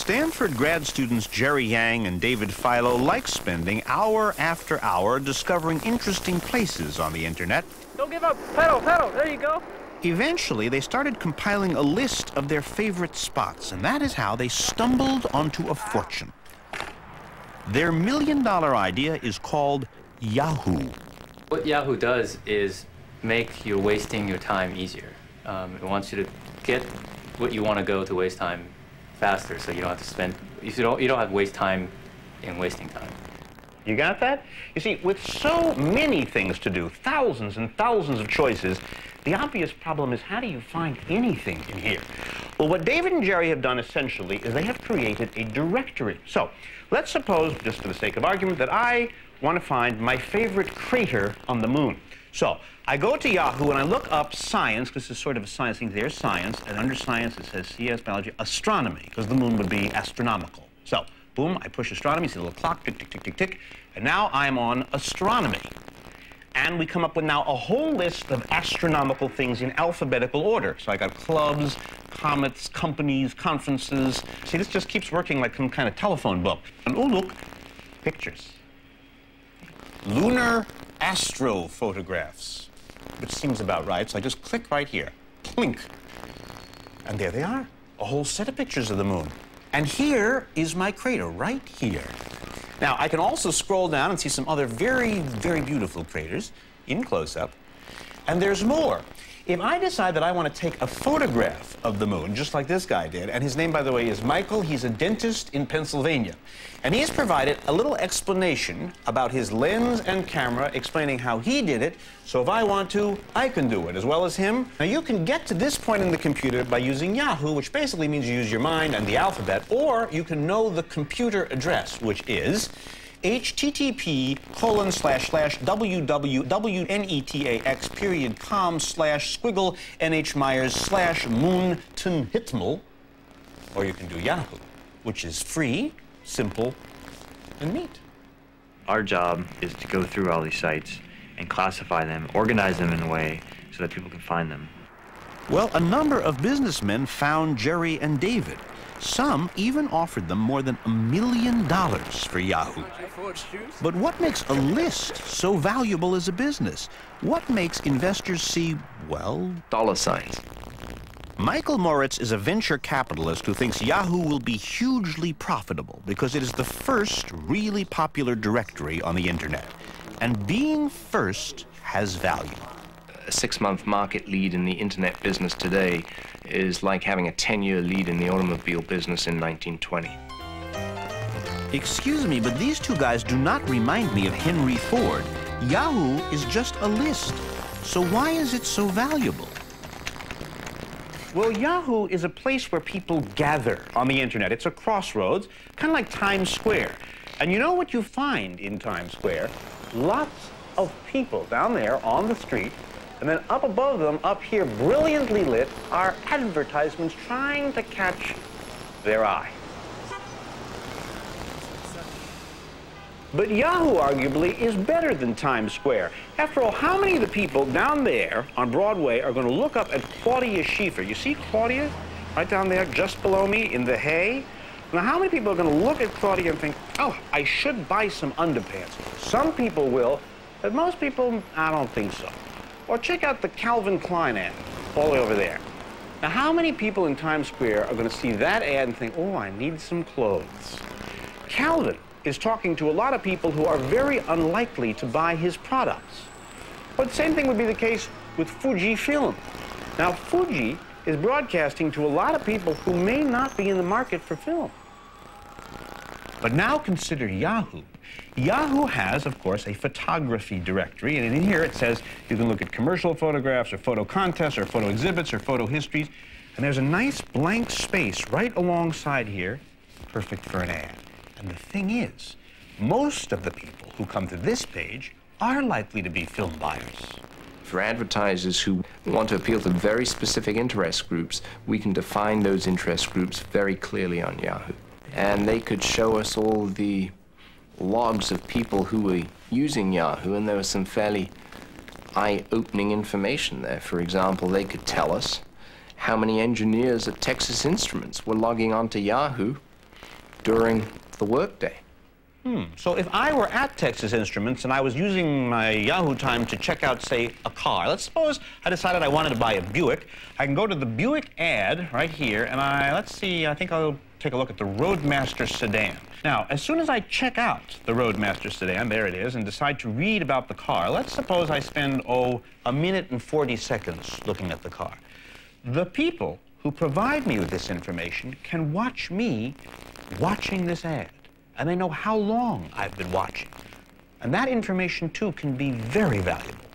Stanford grad students Jerry Yang and David Philo like spending hour after hour discovering interesting places on the internet. Don't give up. Pedal, pedal. There you go. Eventually, they started compiling a list of their favorite spots, and that is how they stumbled onto a fortune. Their million-dollar idea is called Yahoo. What Yahoo does is make your wasting your time easier. It wants you to get what you want to go to waste time faster, so you don't have to spend, you don't have to waste time in wasting time. You got that? You see, with so many things to do, thousands and thousands of choices, the obvious problem is how do you find anything in here? Well, what David and Jerry have done essentially is they have created a directory. So let's suppose, just for the sake of argument, that I want to find my favorite crater on the moon. So I go to Yahoo and I look up science. This is sort of a science thing. There's science, and under science it says CS, biology, astronomy, because the moon would be astronomical. So boom, I push astronomy, see a little clock, tick, tick, tick, tick, tick, and now I'm on astronomy. And we come up with now a whole list of astronomical things in alphabetical order. So I got clubs, comets, companies, conferences. See, this just keeps working like some kind of telephone book. And oh, look, pictures. Lunar astro photographs, which seems about right. So I just click right here, plink. And there they are, a whole set of pictures of the moon. And here is my crater, right here. Now, I can also scroll down and see some other very, very beautiful craters in close-up. And there's more. If I decide that I want to take a photograph of the moon, just like this guy did, and his name, by the way, is Michael. He's a dentist in Pennsylvania. And he's provided a little explanation about his lens and camera, explaining how he did it. So if I want to, I can do it, as well as him. Now, you can get to this point in the computer by using Yahoo, which basically means you use your mind and the alphabet, or you can know the computer address, which is http://www.netax.com/squiggle/NH Myers/Moontonhitmel, or you can do Yahoo, which is free, simple, and neat. Our job is to go through all these sites and classify them, organize them in a way so that people can find them. Well, a number of businessmen found Jerry and David. Some even offered them more than $1 million for Yahoo. But what makes a list so valuable as a business? What makes investors see, well, dollar signs? Michael Moritz is a venture capitalist who thinks Yahoo will be hugely profitable because it is the first really popular directory on the internet. And being first has value. A 6-month market lead in the internet business today is like having a 10-year lead in the automobile business in 1920. Excuse me, but these two guys do not remind me of Henry Ford. Yahoo is just a list. So why is it so valuable? Well, Yahoo is a place where people gather on the internet. It's a crossroads, kind of like Times Square. And you know what you find in Times Square? Lots of people down there on the street. And then up above them, up here, brilliantly lit, are advertisements trying to catch their eye. But Yahoo, arguably, is better than Times Square. After all, how many of the people down there on Broadway are going to look up at Claudia Schiffer? You see Claudia right down there, just below me, in the hay? Now, how many people are going to look at Claudia and think, oh, I should buy some underpants? Some people will, but most people, I don't think so. Or check out the Calvin Klein ad, all the way over there. Now, how many people in Times Square are going to see that ad and think, oh, I need some clothes? Calvin is talking to a lot of people who are very unlikely to buy his products. But the same thing would be the case with Fujifilm. Now, Fuji is broadcasting to a lot of people who may not be in the market for film. But now consider Yahoo. Yahoo has, of course, a photography directory, and in here it says you can look at commercial photographs or photo contests or photo exhibits or photo histories, and there's a nice blank space right alongside here, perfect for an ad. And the thing is, most of the people who come to this page are likely to be film buyers. For advertisers who want to appeal to very specific interest groups, we can define those interest groups very clearly on Yahoo. And they could show us all the logs of people who were using Yahoo, and there was some fairly eye-opening information there. For example, they could tell us how many engineers at Texas Instruments were logging onto Yahoo during the workday. So if I were at Texas Instruments and I was using my Yahoo time to check out, say, a car, let's suppose I decided I wanted to buy a Buick. I can go to the Buick ad right here, and let's see, I think I'll take a look at the Roadmaster sedan. Now, as soon as I check out the Roadmaster sedan, there it is, and decide to read about the car, let's suppose I spend, a minute and 40 seconds looking at the car. The people who provide me with this information can watch me watching this ad. And they know how long I've been watching. And that information, too, can be very valuable.